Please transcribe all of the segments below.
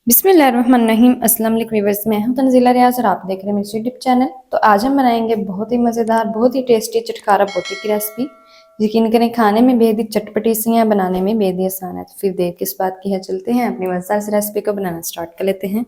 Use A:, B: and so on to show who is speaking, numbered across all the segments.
A: बिस्मिल्लाहिर्रहमानिर्रहीम। अस्सलाम वालेकुम व्यूअर्स, मैं हूं तंजीला रियाज और आप देख रहे हैं मेरे यूट्यूब चैनल। तो आज हम बनाएंगे बहुत ही मज़ेदार, बहुत ही टेस्टी चटखारा बोटी की रेसिपी। यकीन करें खाने में बेहद ही चटपटी सी है, बनाने में बेहद ही आसान है। तो फिर देर किस बात की है, चलते हैं अपनी मज़ेदार सी रेसिपी को बनाना स्टार्ट कर लेते हैं।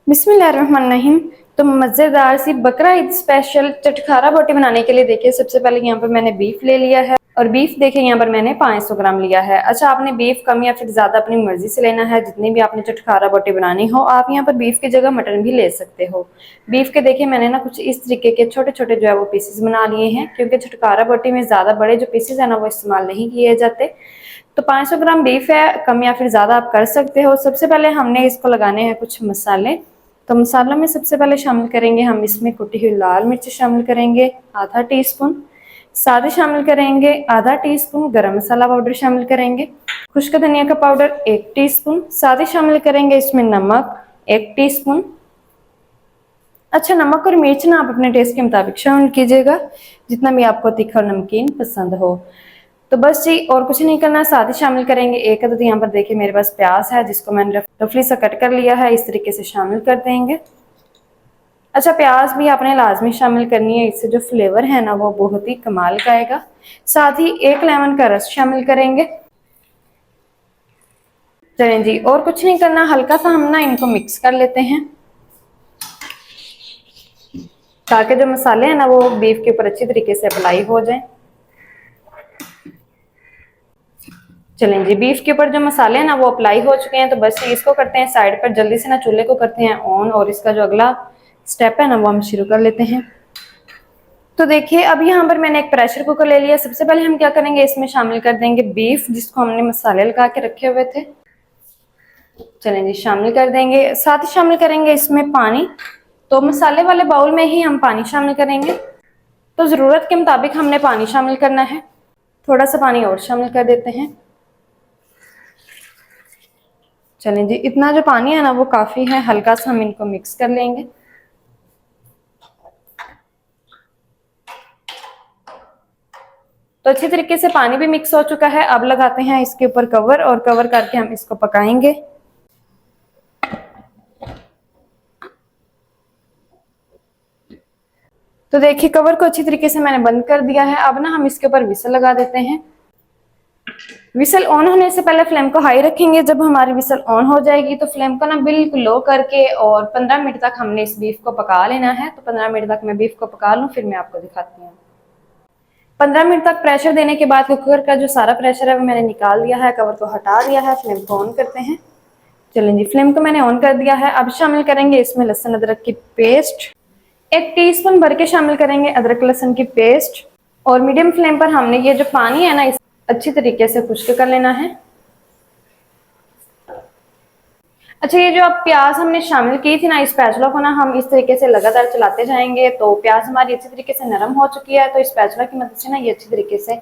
A: बिस्मिल्लाहिर्रहमानिर्रहीम। तो मज़ेदार सी बकरा ईद स्पेशल चटखारा बोटी बनाने के लिए देखिए, सबसे पहले यहाँ पर मैंने बीफ ले लिया है और बीफ देखिए यहाँ पर मैंने 500 ग्राम लिया है। अच्छा, आपने बीफ कम या फिर ज्यादा अपनी मर्जी से लेना है। जितनी भी आपने चटखारा बोटी बनानी हो, आप यहाँ पर बीफ की जगह मटन भी ले सकते हो। बीफ के देखिए मैंने ना कुछ इस तरीके के छोटे छोटे जो है वो पीसेस बना लिए हैं, क्योंकि चटखारा बोटी में ज्यादा बड़े जो पीसेस है ना वो इस्तेमाल नहीं किए जाते। तो 500 ग्राम बीफ है, कम या फिर ज्यादा आप कर सकते हो। सबसे पहले हमने इसको लगाने हैं कुछ मसाले। तो मसाला में सबसे पहले शामिल करेंगे हम इसमें कुटी हुई लाल मिर्च शामिल करेंगे आधा टीस्पून, सादे शामिल करेंगे आधा टीस्पून, गरम मसाला पाउडर शामिल करेंगे, खुश्क धनिया का पाउडर 1 टीस्पून, सादे शामिल करेंगे इसमें नमक 1 टीस्पून। अच्छा, नमक और मिर्च ना आप अपने टेस्ट के मुताबिक शामिल कीजिएगा, जितना भी आपको तीखा और नमकीन पसंद हो। तो बस जी, और कुछ नहीं करना। साथ ही शामिल करेंगे एक अदद, यहाँ पर देखिए मेरे पास प्याज है जिसको मैंने रफली सा कट कर लिया है, इस तरीके से शामिल कर देंगे। अच्छा, प्याज भी आपने लाजमी शामिल करनी है, इससे जो फ्लेवर है ना वो बहुत ही कमाल का आएगा। साथ ही 1 लेमन का रस शामिल करेंगे। चलें जी, और कुछ नहीं करना, हल्का सा हम ना इनको मिक्स कर लेते हैं ताकि जो मसाले हैं ना वो बीफ के ऊपर अच्छी तरीके से अप्लाई हो जाए। चलें जी, बीफ के ऊपर जो मसाले हैं ना वो अप्लाई हो चुके हैं। तो बस इसको करते हैं साइड पर, जल्दी से ना चूल्हे को करते हैं ऑन और इसका जो अगला स्टेप है ना वो हम शुरू कर लेते हैं। तो देखिए, अब यहाँ पर मैंने एक प्रेशर कुकर ले लिया। सबसे पहले हम क्या करेंगे, इसमें शामिल कर देंगे बीफ जिसको हमने मसाले लगा के रखे हुए थे। चलें जी, शामिल कर देंगे। साथ ही शामिल करेंगे इसमें पानी। तो मसाले वाले बाउल में ही हम पानी शामिल करेंगे। तो जरूरत के मुताबिक हमने पानी शामिल करना है। थोड़ा सा पानी और शामिल कर देते हैं। चलें जी, इतना जो पानी है ना वो काफी है, हल्का सा हम इनको मिक्स कर लेंगे। तो अच्छी तरीके से पानी भी मिक्स हो चुका है। अब लगाते हैं इसके ऊपर कवर और कवर करके हम इसको पकाएंगे। तो देखिए, कवर को अच्छी तरीके से मैंने बंद कर दिया है। अब ना हम इसके ऊपर विसल लगा देते हैं। विसल ऑन होने से पहले फ्लेम को हाई रखेंगे। जब हमारी विसल ऑन हो जाएगी तो फ्लेम को ना बिल्कुल लो करके और 15 मिनट तक हमने इस बीफ को पका लेना है। तो 15 मिनट तक मैं बीफ को पका लूँ, फिर मैं आपको दिखाती हूँ। 15 मिनट तक प्रेशर देने के बाद कुकर का जो सारा प्रेशर है वो मैंने निकाल दिया है, कवर को हटा दिया है। फ्लेम को ऑन करते हैं। चलें जी, फ्लेम को मैंने ऑन कर दिया है। अब शामिल करेंगे इसमें लहसुन अदरक की पेस्ट। 1 टीस्पून भर के शामिल करेंगे अदरक लहसुन की पेस्ट। और मीडियम फ्लेम पर हमने ये जो पानी है ना इस अच्छी तरीके से खुश्क कर लेना है। अच्छा, ये जो अब प्याज हमने शामिल की थी ना, इस स्पैचुला को ना हम इस तरीके से लगातार चलाते जाएंगे। तो प्याज हमारी अच्छी तरीके से नरम हो चुकी है। तो इस स्पैचुला की मदद से ना ये अच्छी तरीके से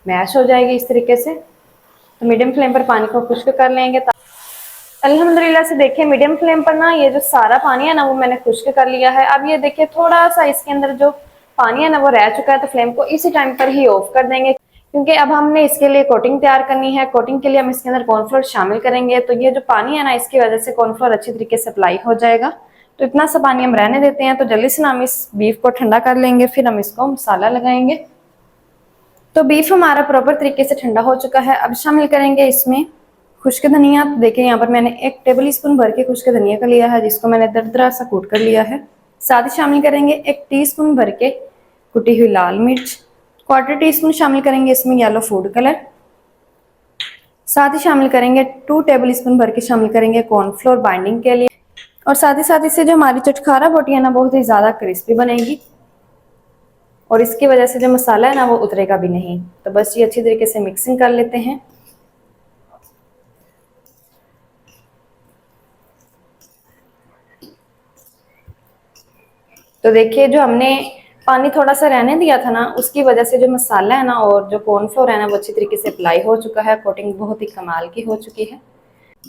A: मैश हो जाएगी इस तरीके से। तो मीडियम फ्लेम पर पानी को खुश्क कर लेंगे। अल्हम्दुलिल्लाह से देखिए, मीडियम फ्लेम पर ना ये जो सारा पानी है ना वो मैंने खुश्क कर लिया है। अब ये देखिए, थोड़ा सा इसके अंदर जो पानी है ना वो रह चुका है। तो फ्लेम को इसी टाइम पर ही ऑफ कर देंगे, क्योंकि अब हमने इसके लिए कोटिंग तैयार करनी है। कोटिंग के लिए हम इसके अंदर कॉर्नफ्लोर शामिल करेंगे। तो ये जो पानी है ना इसकी वजह से कॉर्नफ्लोर अच्छी तरीके से अप्लाई हो जाएगा। तो इतना सा पानी हम रहने देते हैं। तो जल्दी से ना हम इस बीफ को ठंडा कर लेंगे, फिर हम इसको मसाला लगाएंगे। तो बीफ हमारा प्रॉपर तरीके से ठंडा हो चुका है। अब शामिल करेंगे इसमें खुश्क धनिया। देखिए, यहाँ पर मैंने 1 टेबल स्पून भर के खुश्क धनिया का लिया है, जिसको मैंने दरदरा सा कूट कर लिया है। साथ ही शामिल करेंगे 1 टीस्पून भर के कुटी हुई लाल मिर्च। 1/4 टीस्पून शामिल करेंगे इसमें येलो फूड कलर। साथ ही शामिल करेंगे 2 टेबल स्पून भर के शामिल करेंगे कॉर्नफ्लोर बाइंडिंग के लिए। और साथ ही साथ इससे जो हमारी चटखारा बोटी है ना बहुत ही ज्यादा क्रिस्पी बनेगी और इसकी वजह से जो मसाला है ना वो उतरेगा भी नहीं। तो बस ये अच्छी तरीके से मिक्सिंग कर लेते हैं। तो देखिए, जो हमने पानी थोड़ा सा रहने दिया था ना उसकी वजह से जो मसाला है ना और जो कॉर्नफ्लोर है ना वो अच्छी तरीके से अप्लाई हो चुका है। कोटिंग बहुत ही कमाल की हो चुकी है।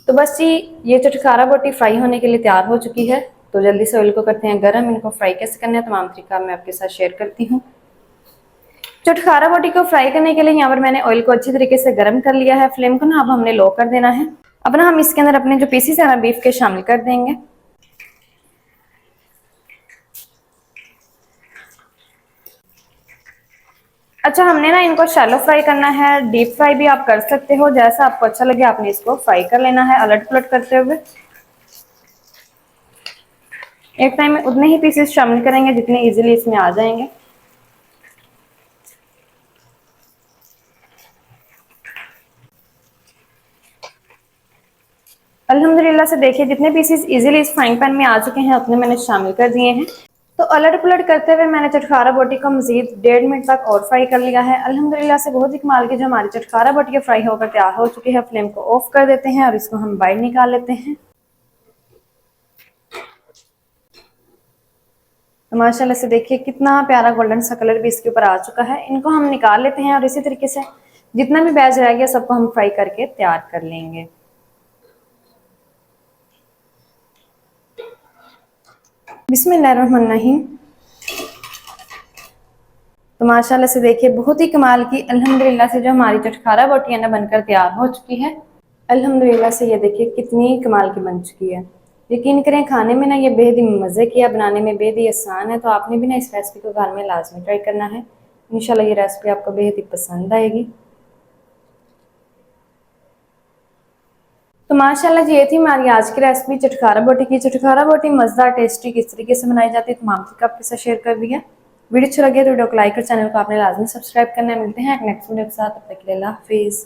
A: तो बस जी, ये चटखारा बोटी फ्राई होने के लिए तैयार हो चुकी है। तो जल्दी से ऑयल को करते हैं गर्म। इनको फ्राई कैसे करना है तमाम तरीका मैं आपके साथ शेयर करती हूँ। चटखारा बोटी को फ्राई करने के लिए यहाँ पर मैंने ऑयल को अच्छी तरीके से गर्म कर लिया है। फ्लेम को ना अब हमने लो कर देना है। अब ना हम इसके अंदर अपने जो पीसीस है ना बीफ के शामिल कर देंगे। अच्छा, हमने ना इनको शैलो फ्राई करना है, डीप फ्राई भी आप कर सकते हो, जैसा आपको अच्छा लगे आपने इसको फ्राई कर लेना है अलट पलट करते हुए। एक टाइम में उतने ही पीसेस शामिल करेंगे जितने इजीली इसमें आ जाएंगे। अल्हम्दुलिल्लाह से देखिए जितने पीसेस इजीली इस फ्राइंग पैन में आ चुके हैं उतने मैंने शामिल कर दिए हैं। तो अलट पलट करते हुए मैंने चटखारा बोटी को मजीद 1.5 मिनट तक और फ्राई कर लिया है। अल्हम्दुलिल्लाह से बहुत ही कमाल की जो हमारी चटखारा बोटी फ्राई होकर तैयार हो चुकी है। फ्लेम को ऑफ कर देते हैं और इसको हम बाहर निकाल लेते हैं। तो माशाल्लाह से देखिए कितना प्यारा गोल्डन सा कलर भी इसके ऊपर आ चुका है। इनको हम निकाल लेते हैं और इसी तरीके से जितना भी बैच रह गया सबको हम फ्राई करके तैयार कर लेंगे। बिस्मिल्लाहिर्रहमानिर्रहीम। तो माशाल्लाह से देखिए बहुत ही कमाल की अल्हम्दुलिल्लाह से जो हमारी चटखारा बोटियां ना बनकर तैयार हो चुकी है। अल्हम्दुलिल्लाह से ये देखिए कितनी कमाल की बन चुकी है। यकीन करें खाने में ना ये बेहद ही मज़े की है, बनाने में बेहद ही आसान है। तो आपने भी ना इस रेसिपी को घर में लाजमी ट्राई करना है। इंशाल्लाह ये रेसिपी आपको बेहद ही पसंद आएगी। तो माशाल्लाह जी ये थी हमारी आज की रेसिपी चटखारा बोटी की। चटखारा बोटी मज़ेदार टेस्टी किस तरीके से बनाई जाती है तमाम तरीका आपके साथ शेयर कर दिया। वीडियो अच्छा लगे तो वीडियो को लाइक और चैनल को आपने लाजमी सब्सक्राइब करना है। मिलते हैं नेक्स्ट वीडियो के साथ, तब तक के लिए अल्लाह हाफिज़।